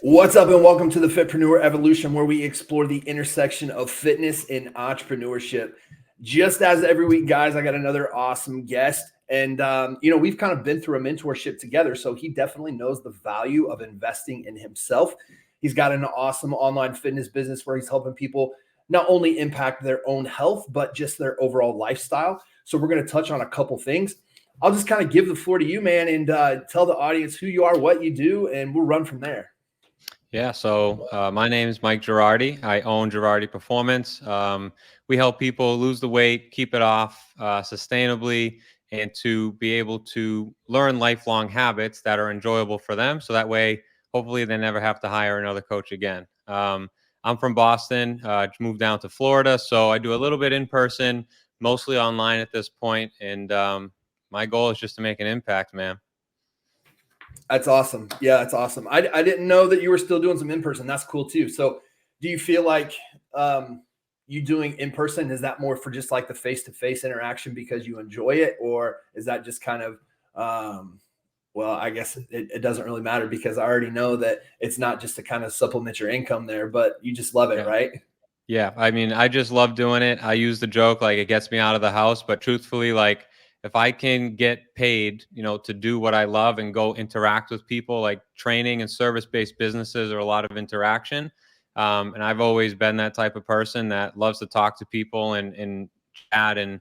What's up, and welcome to the Fitpreneur Evolution, where we explore the intersection of fitness and entrepreneurship. Just as every week, guys, I got another awesome guest. And, we've kind of been through a mentorship together, so he definitely knows the value of investing in himself. He's got an awesome online fitness business where he's helping people not only impact their own health, but just their overall lifestyle. So we're going to touch on a couple things. I'll just kind of give the floor to you, man, and tell the audience who you are, what you do, and we'll run from there. Yeah, so my name is Mike Gerardi. I own Gerardi Performance. We help people lose the weight, keep it off sustainably, and to be able to learn lifelong habits that are enjoyable for them. So that way, hopefully, they never have to hire another coach again. I'm from Boston, moved down to Florida. So I do a little bit in person, mostly online at this point. And my goal is just to make an impact, man. That's awesome. Yeah, that's awesome. I didn't know that you were still doing some in person. That's cool too. So, do you feel like you doing in person, is that more for just like the face to face interaction because you enjoy it, or is that just kind of well, I guess it doesn't really matter because I already know that it's not just to kind of supplement your income there, but you just love it, Yeah. right? Yeah, I mean, I just love doing it. I use the joke like it gets me out of the house, but truthfully, like if I can get paid, to do what I love and go interact with people, like training and service-based businesses are a lot of interaction. And I've always been that type of person that loves to talk to people and chat and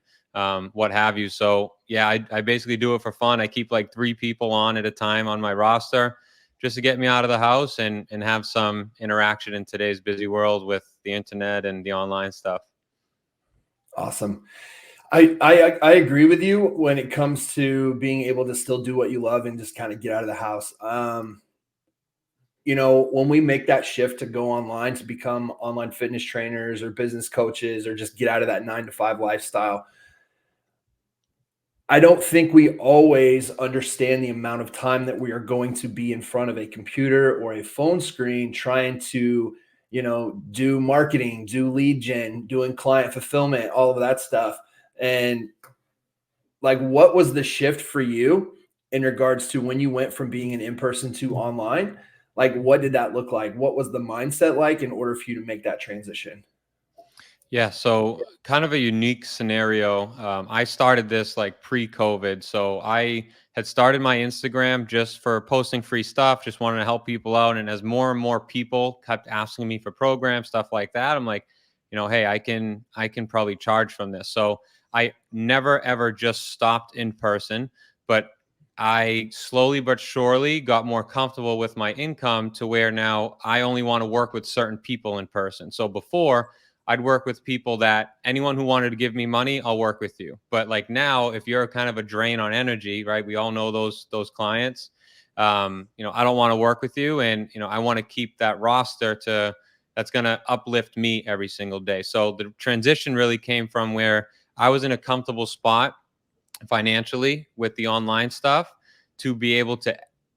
what have you. So yeah, I basically do it for fun. I keep like 3 people on at a time on my roster just to get me out of the house and have some interaction in today's busy world with the internet and the online stuff. Awesome. I agree with you when it comes to being able to still do what you love and just kind of get out of the house. When we make that shift to go online to become online fitness trainers or business coaches or just get out of that 9 to 5 lifestyle, I don't think we always understand the amount of time that we are going to be in front of a computer or a phone screen trying to, do marketing, do lead gen, doing client fulfillment, all of that stuff. And like, what was the shift for you in regards to when you went from being an in-person to online? Like, what did that look like? What was the mindset like in order for you to make that transition? Yeah, so kind of a unique scenario. I started this like pre-COVID. So I had started my Instagram just for posting free stuff, just wanted to help people out. And as more and more people kept asking me for programs, stuff like that, I'm like, hey, I can probably charge from this. So I never ever just stopped in person, but I slowly but surely got more comfortable with my income to where now I only want to work with certain people in person. So before I'd work with people that anyone who wanted to give me money, I'll work with you. But like now, if you're kind of a drain on energy, right? We all know those clients. I don't want to work with you, and I want to keep that roster that's going to uplift me every single day. So the transition really came from where I was in a comfortable spot financially with the online stuff to be able to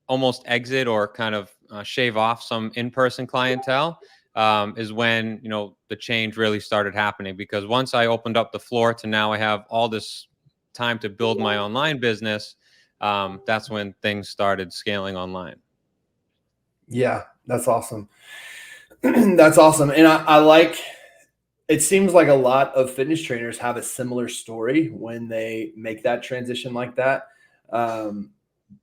almost exit or kind of shave off some in-person clientele is when the change really started happening, because once I opened up the floor to now I have all this time to build my online business, that's when things started scaling online. Yeah, that's awesome. That's awesome. And I like, it seems like a lot of fitness trainers have a similar story when they make that transition like that. Um,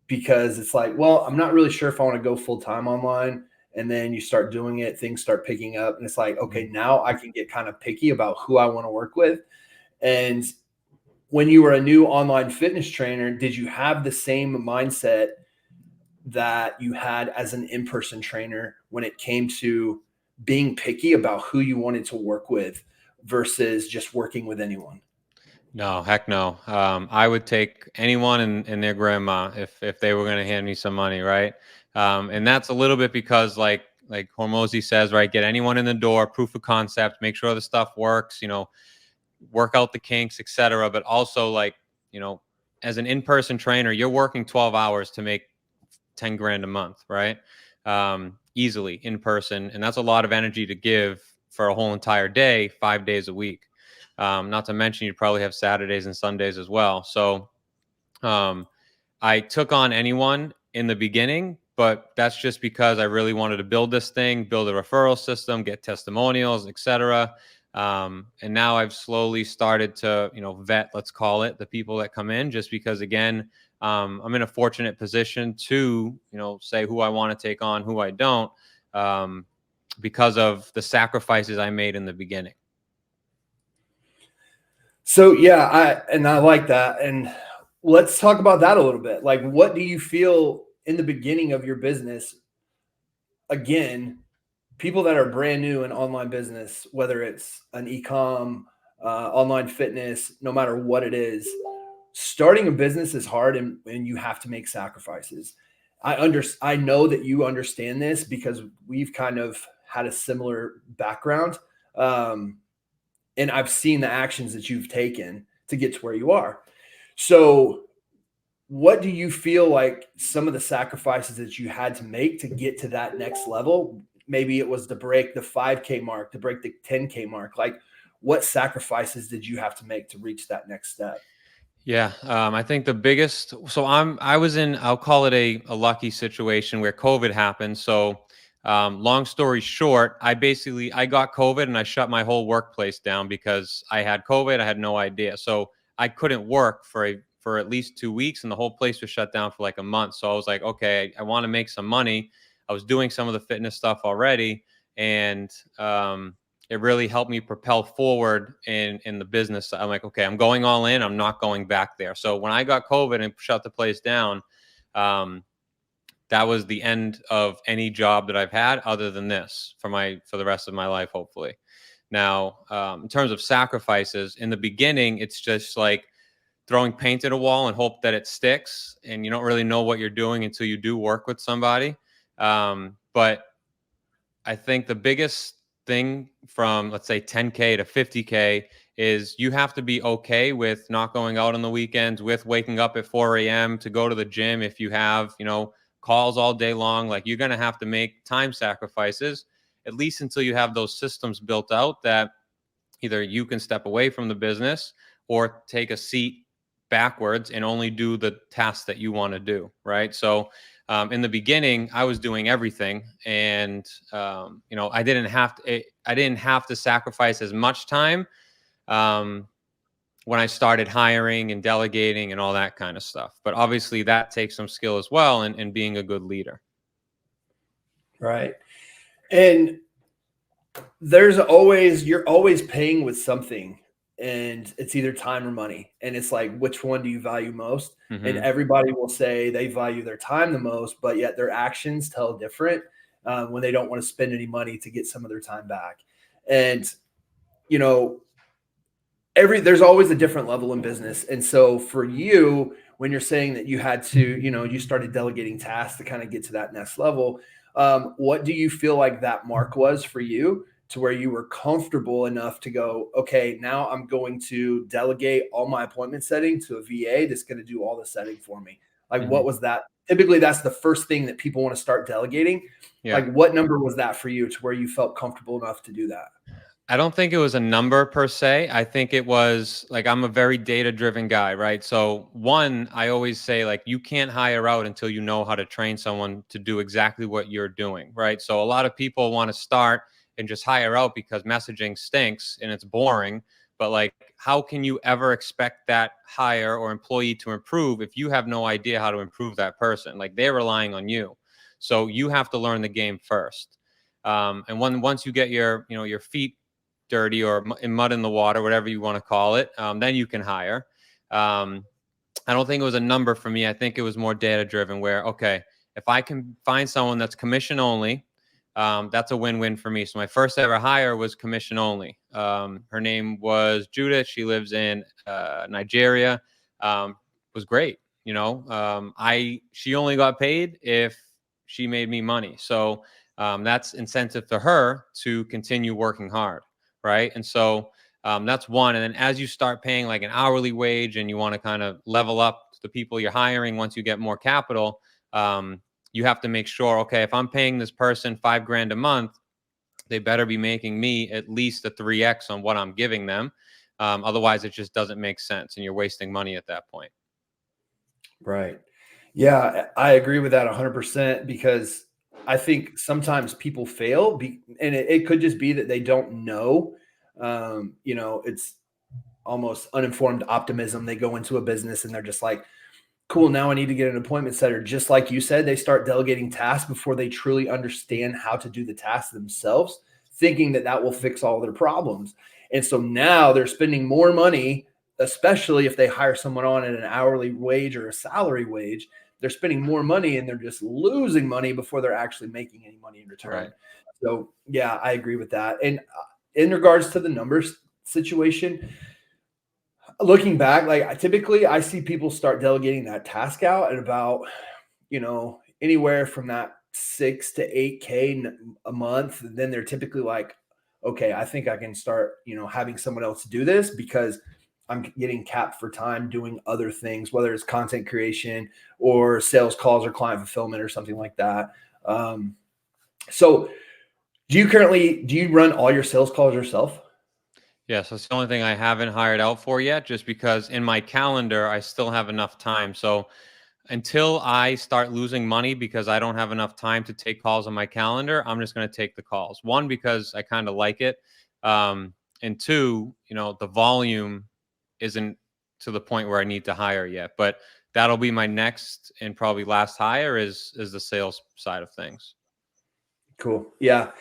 because it's like, well, I'm not really sure if I want to go full time online. And then you start doing it, things start picking up. And it's like, okay, now I can get kind of picky about who I want to work with. And when you were a new online fitness trainer, did you have the same mindset that you had as an in person trainer when it came to being picky about who you wanted to work with versus just working with anyone? No, heck no. I would take anyone and their grandma if they were going to hand me some money, right? And that's a little bit because like Hormozy says, right? Get anyone in the door, proof of concept, make sure the stuff works, work out the kinks, etc. But also like, you know, as an in-person trainer, you're working 12 hours to make 10 grand a month, right? Easily in person, and that's a lot of energy to give for a whole entire day, 5 days a week. Not to mention, you probably have Saturdays and Sundays as well. So I took on anyone in the beginning but that's just because I really wanted to build this thing, build a referral system, get testimonials, etc. And now I've slowly started to, vet, let's call it, the people that come in, just because, again, I'm in a fortunate position to, say who I want to take on, who I don't, because of the sacrifices I made in the beginning. So yeah, I like that. And let's talk about that a little bit. Like, what do you feel in the beginning of your business? Again, people that are brand new in online business, whether it's an e-com, online fitness, no matter what it is, starting a business is hard, and you have to make sacrifices. I know that you understand this because we've kind of had a similar background. Um, and I've seen the actions that you've taken to get to where you are. So, what do you feel like some of the sacrifices that you had to make to get to that next level? Maybe it was to break the 5K mark, to break the 10K mark. Like, what sacrifices did you have to make to reach that next step? Yeah, I think the biggest. So I was in. I'll call it a lucky situation where COVID happened. So, long story short, I got COVID and I shut my whole workplace down because I had COVID. I had no idea, so I couldn't work for at least 2 weeks, and the whole place was shut down for like a month. So I was like, okay, I want to make some money. I was doing some of the fitness stuff already, and it really helped me propel forward in the business. I'm like, okay, I'm going all in. I'm not going back there. So when I got COVID and shut the place down, um, that was the end of any job that I've had other than this for the rest of my life, hopefully. Now, in terms of sacrifices, in the beginning, it's just like throwing paint at a wall and hope that it sticks, and you don't really know what you're doing until you do work with somebody. But I think the biggest thing from, let's say, 10K to 50K is you have to be okay with not going out on the weekends, with waking up at 4 a.m. to go to the gym. If you have, calls all day long, like, you're going to have to make time sacrifices, at least until you have those systems built out that either you can step away from the business or take a seat backwards and only do the tasks that you want to do. Right. So, in the beginning, I was doing everything, and I didn't have to sacrifice as much time um, when I started hiring and delegating and all that kind of stuff. But obviously, that takes some skill as well, and being a good leader. Right. And you're always paying with something, and it's either time or money. And it's like, which one do you value most? And Hmm. everybody will say they value their time the most, but yet their actions tell different, when they don't want to spend any money to get some of their time back. And, you know, there's always a different level in business. And so for you, when you're saying that you had to, you started delegating tasks to kind of get to that next level, what do you feel like that mark was for you, to where you were comfortable enough to go, okay, now I'm going to delegate all my appointment setting to a VA that's going to do all the setting for me? Like, what Hmm. was that? Typically that's the first thing that people want to start delegating. Yeah. Like, what number was that for you, to where you felt comfortable enough to do that? I don't think it was a number per se. I think it was like, I'm a very data driven guy, right? So, one, I always say, like, you can't hire out until you know how to train someone to do exactly what you're doing, right? So, a lot of people want to start and just hire out because messaging stinks and it's boring. But, like, how can you ever expect that hire or employee to improve if you have no idea how to improve that person? Like, they're relying on you. So, you have to learn the game first. And once you get your feet dirty or mud in the water, whatever you want to call it, then you can hire. Um, I don't think it was a number for me. I think it was more data driven, where, okay, if I can find someone that's commission only, that's a win-win for me. So my first ever hire was commission only. Her name was Judith. She lives in Nigeria. Was great. She only got paid if she made me money. So that's incentive for her to continue working hard, right? And so that's one. And then as you start paying like an hourly wage and you want to kind of level up the people you're hiring, once you get more capital, you have to make sure, okay, if I'm paying this person $5,000 a month, they better be making me at least a 3x on what I'm giving them. Otherwise, it just doesn't make sense, and you're wasting money at that point. Right. Yeah, I agree with that 100% because I think sometimes people fail, and it could just be that they don't know. It's almost uninformed optimism. They go into a business and they're just like, cool, now I need to get an appointment setter. Just like you said, they start delegating tasks before they truly understand how to do the tasks themselves, thinking that that will fix all their problems. And so now they're spending more money, especially if they hire someone on at an hourly wage or a salary wage. They're spending more money and they're just losing money before they're actually making any money in return. Right. So, yeah, I agree with that. And in regards to the numbers situation, looking back, like typically I see people start delegating that task out at about, anywhere from that 6 to 8K a month. Then they're typically like, okay, I think I can start, having someone else do this because I'm getting capped for time doing other things, whether it's content creation or sales calls or client fulfillment or something like that. So do you run all your sales calls yourself? Yeah, so it's the only thing I haven't hired out for yet, just because in my calendar I still have enough time. So until I start losing money because I don't have enough time to take calls on my calendar, I'm just going to take the calls. One, because I kind of like it, and two, the volume isn't to the point where I need to hire yet. But that'll be my next and probably last hire is the sales side of things. Cool. Yeah.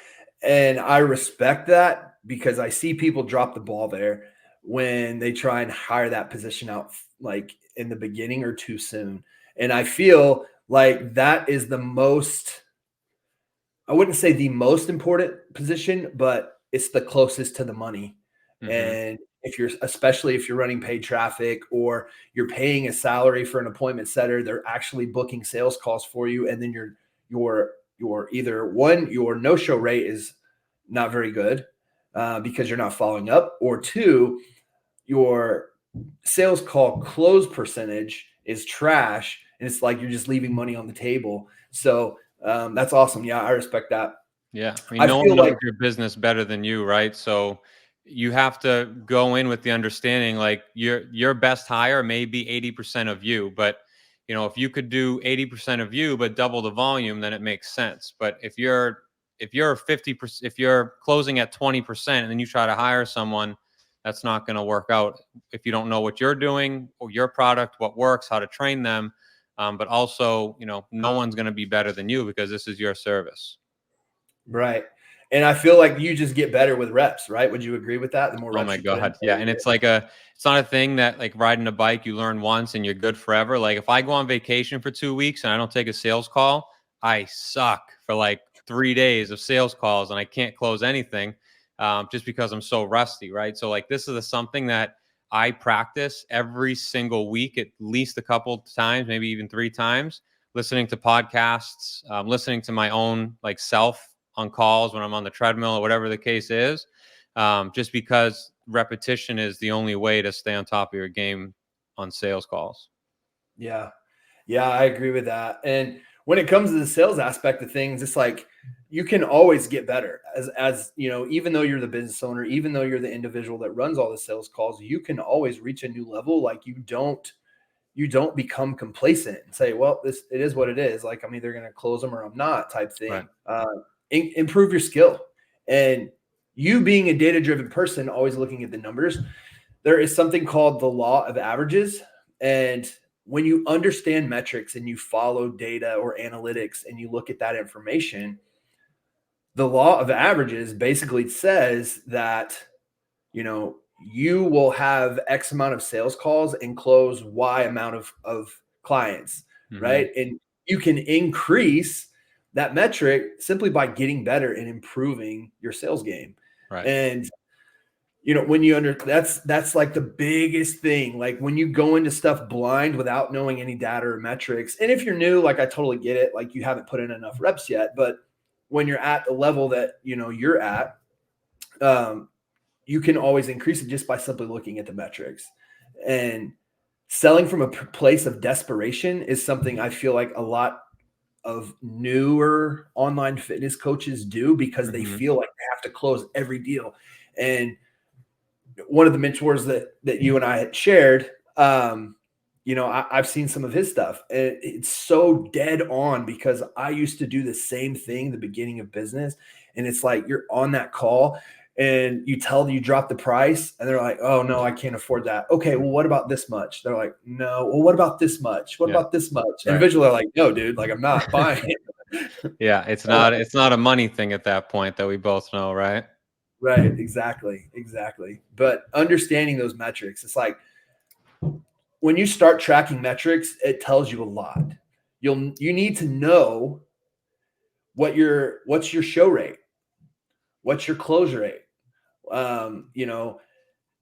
And I respect that because I see people drop the ball there when they try and hire that position out like in the beginning or too soon. And I feel like that is the most, I wouldn't say the most important position, but it's the closest to the money. Hmm. And especially if you're running paid traffic or you're paying a salary for an appointment setter, they're actually booking sales calls for you. And then your either one, your no show rate is not very good because you're not following up, or two, your sales call close percentage is trash. And it's like you're just leaving money on the table. So that's awesome. Yeah, I respect that. Yeah. I mean, I no one feel knows like, your business better than you, right? So you have to go in with the understanding like your best hire may be 80% of you, but if you could do 80% of you but double the volume, then it makes sense. But if you're 50%, if you're closing at 20% and then you try to hire someone, that's not going to work out if you don't know what you're doing or your product, what works, how to train them. But also, no one's going to be better than you because this is your service. right. And I feel like you just get better with reps, right? Would you agree with that? The more Oh reps my you put in, the god, yeah, better and you it's get. like it's not a thing that like riding a bike you learn once and you're good forever. Like if I go on vacation for 2 weeks and I don't take a sales call, I suck for like 3 days of sales calls and I can't close anything, just because I'm so rusty, right? So like this is something that I practice every single week, at least a couple times, maybe even 3 times, listening to podcasts, listening to my own like self on calls when I'm on the treadmill or whatever the case is, just because repetition is the only way to stay on top of your game on sales calls. Yeah. Yeah, I agree with that. And when it comes to the sales aspect of things, it's like you can always get better even though you're the business owner, even though you're the individual that runs all the sales calls, you can always reach a new level. Like you don't become complacent and say, well, it is what it is. Like I'm either going to close them or I'm not type Right. thing. Improve your skill. And you being a data-driven person, always looking at the numbers, there is something called the law of averages. And when you understand metrics and you follow data or analytics and you look at that information, the law of averages basically says that, you will have X amount of sales calls and close Y amount of clients, Hmm. right? And you can increase that metric simply by getting better and improving your sales game. Right. And when that's like the biggest thing. Like when you go into stuff blind without knowing any data or metrics, and if you're new, like I totally get it, like you haven't put in enough reps yet, but when you're at the level that you're at, um, you can always increase it just by simply looking at the metrics. And selling from a place of desperation is something I feel like a lot of newer online fitness coaches do because they Hmm. feel like they have to close every deal. And one of the mentors that you and I had shared, I've seen some of his stuff. And it's so dead on because I used to do the same thing the beginning of business. And it's like you're on that call and you tell them you drop the price and they're like, oh no, I can't afford that. Okay, well, what about this much? They're like, no. Well, what about this much? What Yeah. about this much? And Right. visually like, no, dude, like I'm not buying it. Yeah. It's not a money thing at that point that we both know, right? Right, exactly. But understanding those metrics, it's like when you start tracking metrics, it tells you a lot. You need to know what's your show rate, what's your close rate,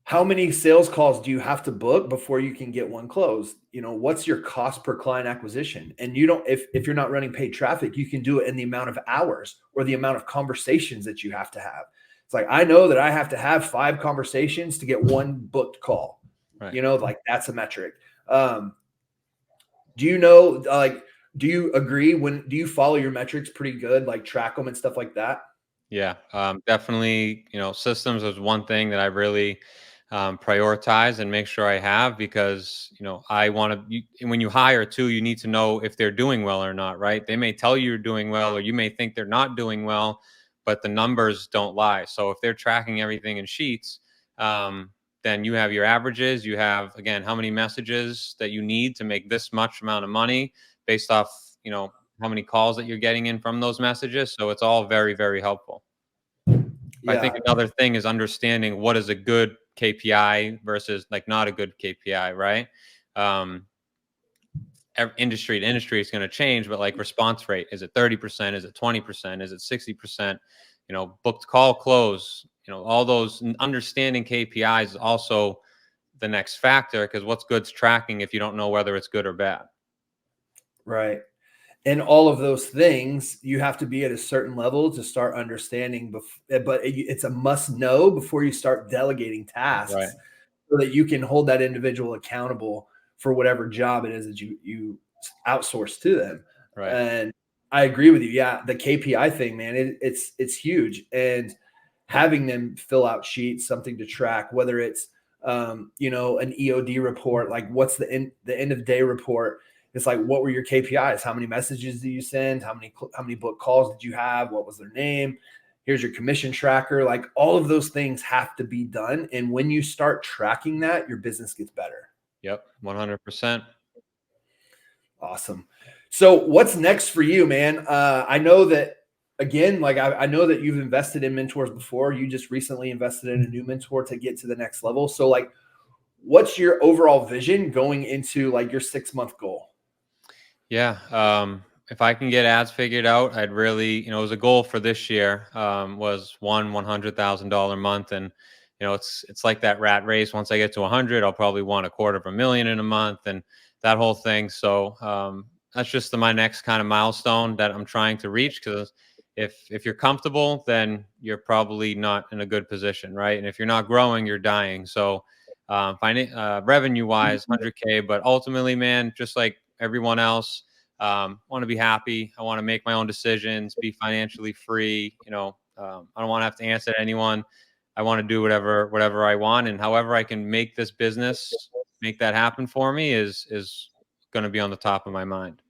how many sales calls do you have to book before you can get one closed? What's your cost per client acquisition? And you don't, if you're not running paid traffic, you can do it in the amount of hours or the amount of conversations that you have to have. It's like, I know that I have to have 5 conversations to get one booked call. Right. Like that's a metric. Do you know, do you agree do you follow your metrics pretty good, like track them and stuff like that? Yeah, definitely. Systems is one thing that I really prioritize and make sure I have because I want to. When you hire too, you need to know if they're doing well or not. Right? They may tell you you're doing well, or you may think they're not doing well, but the numbers don't lie. So if they're tracking everything in sheets, then you have your averages. You have again how many messages that you need to make this much amount of money based off how many calls that you're getting in from those messages. So it's all very, very helpful. I think Yeah. another thing is understanding what is a good KPI versus like not a good KPI, right? Um, Industry to industry is going to change, but like response rate, is it 30%? Is it 20%? Is it 60%? Booked call close, all those understanding KPIs is also the next factor because what's good's tracking if you don't know whether it's good or bad. Right. And all of those things, you have to be at a certain level to start understanding. But it's a must know before you start delegating Right. tasks so that you can hold that individual accountable for whatever job it is that you outsource to them. Right. And I agree with you. Yeah, the KPI thing, man, it's huge. And having them fill out sheets, something to track, whether it's an EOD report, like what's the end of day report. It's like, what were your KPIs? How many messages did you send? How many book calls did you have? What was their name? Here's your commission tracker. Like all of those things have to be done. And when you start tracking that, your business gets better. Yep. 100%. Awesome. So what's next for you, man? I know that again, like I know that you've invested in mentors before. You just recently invested in a new mentor to get to the next level. So like, what's your overall vision going into like your 6-month goal? Yeah. If I can get ads figured out, I'd really, it was a goal for this year, was $100,000 month. And, it's like that rat race. Once I get to 100, I'll probably want $250,000 in a month and that whole thing. So, that's just my next kind of milestone that I'm trying to reach. Cause if you're comfortable, then you're probably not in a good position. Right. And if you're not growing, you're dying. So, revenue wise, 100K, but ultimately, man, just like everyone else, want to be happy. I want to make my own decisions, be financially free. I don't want to have to answer to anyone. I want to do whatever I want, and however I can make this business make that happen for me is going to be on the top of my mind.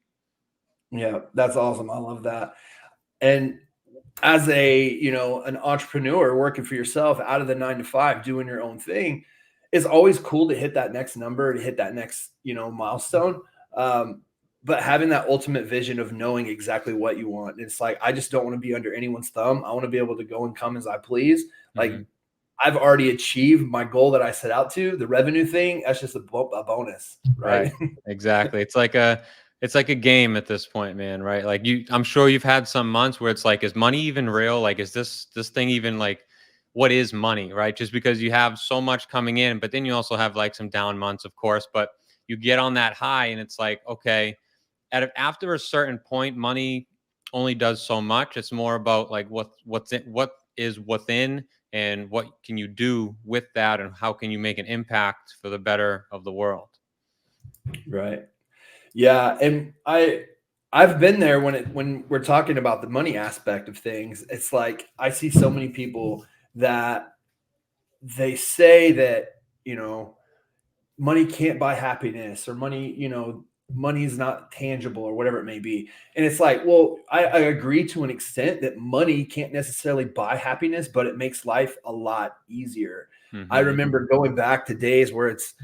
Yeah, that's awesome. I love that. And as an entrepreneur working for yourself out of the 9 to 5, doing your own thing, it's always cool to hit that next number, to hit that next, milestone. But having that ultimate vision of knowing exactly what you want, it's like, I just don't want to be under anyone's thumb. I want to be able to go and come as I please. Like Mm-hmm. I've already achieved my goal that I set out to. The revenue thing, that's just a bonus, Right. right? Exactly. It's like a game at this point, man, right? Like I'm sure you've had some months where it's like, is money even real? Like, is this thing even like, what is money, right? Just because you have so much coming in, but then you also have like some down months, of course, but you get on that high and it's like, okay, after a certain point, money only does so much. It's more about like what is within and what can you do with that and how can you make an impact for the better of the world. Right. Yeah, and I've been there when we're talking about the money aspect of things. It's like I see so many people that they say that, you know, money can't buy happiness, or money, money is not tangible, or whatever it may be. And it's like, well, I agree to an extent that money can't necessarily buy happiness, but it makes life a lot easier. I Mm-hmm. remember going back to days where it's,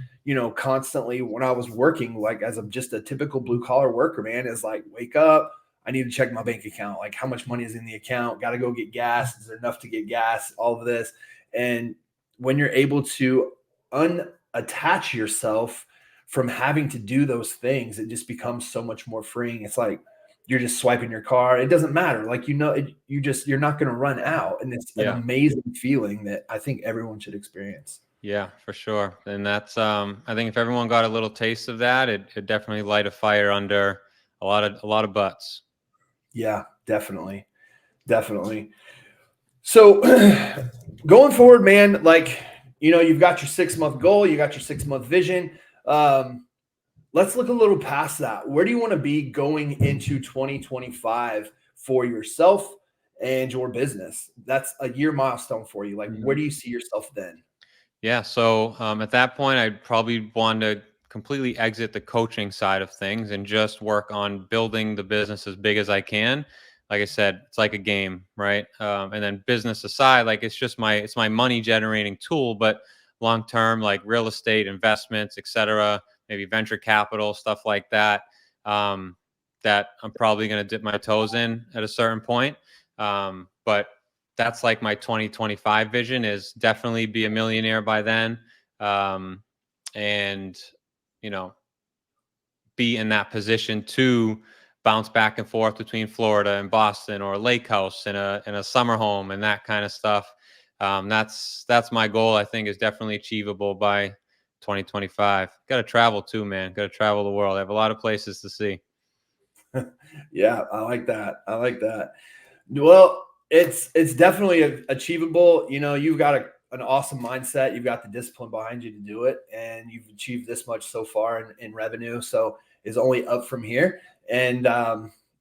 constantly when I was working, like as just a typical blue collar worker, man, is like, wake up, I need to check my bank account. Like, how much money is in the account? Got to go get gas. Is there enough to get gas? All of this. And when you're able to unattach yourself from having to do those things, it just becomes so much more freeing. It's like you're just swiping your card. It doesn't matter. Like, you're not going to run out. And it's an Yeah. amazing feeling that I think everyone should experience. Yeah, for sure. And that's I think if everyone got a little taste of that, it definitely light a fire under a lot of butts. Yeah, definitely. Definitely. So going forward, man, like, you've got your 6-month goal, you got your 6-month vision. Let's look a little past that. Where do you want to be going into 2025 for yourself and your business? That's a year milestone for you. Like, where do you see yourself then? Yeah. So at that point, I'd probably want to completely exit the coaching side of things and just work on building the business as big as I can. Like I said, it's like a game, right? And then business aside, like it's my money generating tool, but long term, like real estate investments, etc., maybe venture capital, stuff like that. Um, that I'm probably going to dip my toes in at a certain point. But that's like my 2025 vision is definitely be a millionaire by then. Um, and, you know, be in that position to bounce back and forth between Florida and Boston, or a lake house in a summer home and that kind of stuff. That's my goal. I think is definitely achievable by 2025. Got to travel too, man. Got to travel the world. I have a lot of places to see. Yeah, I like that. I like that. Well, it's definitely achievable. You've got an awesome mindset. You've got the discipline behind you to do it, and you've achieved this much so far in revenue. So it's only up from here, and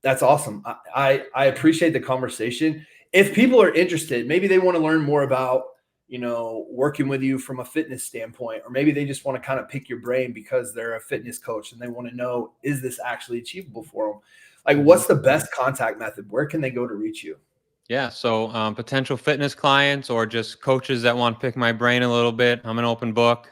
that's awesome. I appreciate the conversation. If people are interested, maybe they want to learn more about working with you from a fitness standpoint, or maybe they just want to kind of pick your brain because they're a fitness coach and they want to know, is this actually achievable for them? Like, Mhm. what's the best contact method? Where can they go to reach you? Yeah, so potential fitness clients or just coaches that want to pick my brain a little bit, I'm an open book.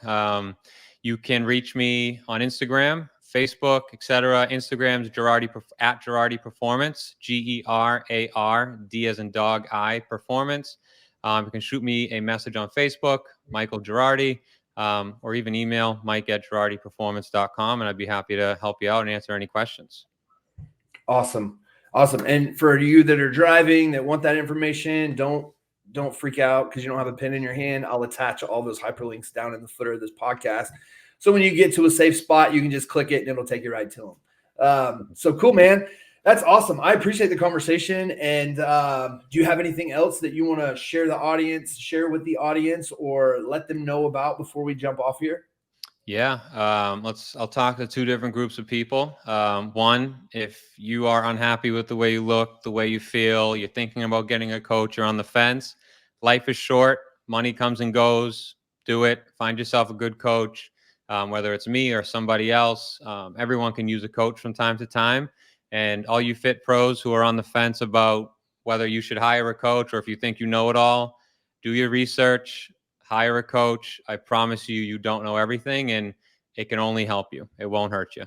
You can reach me on Instagram, Facebook, etc. Instagram's at Gerardi Performance, Gerard as in dog I Performance. You can shoot me a message on Facebook, Michael Gerardi, or even email mike@gerardiperformance.com, and I'd be happy to help you out and answer any questions. Awesome. Awesome. And for you that are driving, that want that information, don't freak out because you don't have a pen in your hand. I'll attach all those hyperlinks down in the footer of this podcast. So when you get to a safe spot, you can just click it and it'll take you right to them. So cool, man. That's awesome. I appreciate the conversation. And do you have anything else that you want to share with the audience, or let them know about before we jump off here? Yeah, I'll talk to two different groups of people. One, if you are unhappy with the way you look, the way you feel, you're thinking about getting a coach, you're on the fence. Life is short. Money comes and goes. Do it. Find yourself a good coach, whether it's me or somebody else. Everyone can use a coach from time to time. And all you fit pros who are on the fence about whether you should hire a coach, or if you think you know it all, do your research. Hire a coach. I promise you, you don't know everything, and it can only help you. It won't hurt you.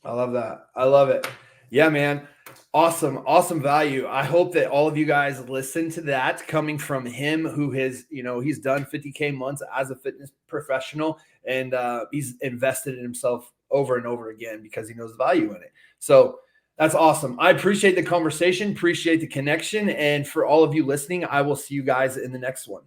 I love that. I love it. Yeah, man. Awesome. Awesome value. I hope that all of you guys listen to that coming from him, who he's done 50K months as a fitness professional, and he's invested in himself over and over again because he knows the value in it. So that's awesome. I appreciate the conversation, appreciate the connection. And for all of you listening, I will see you guys in the next one.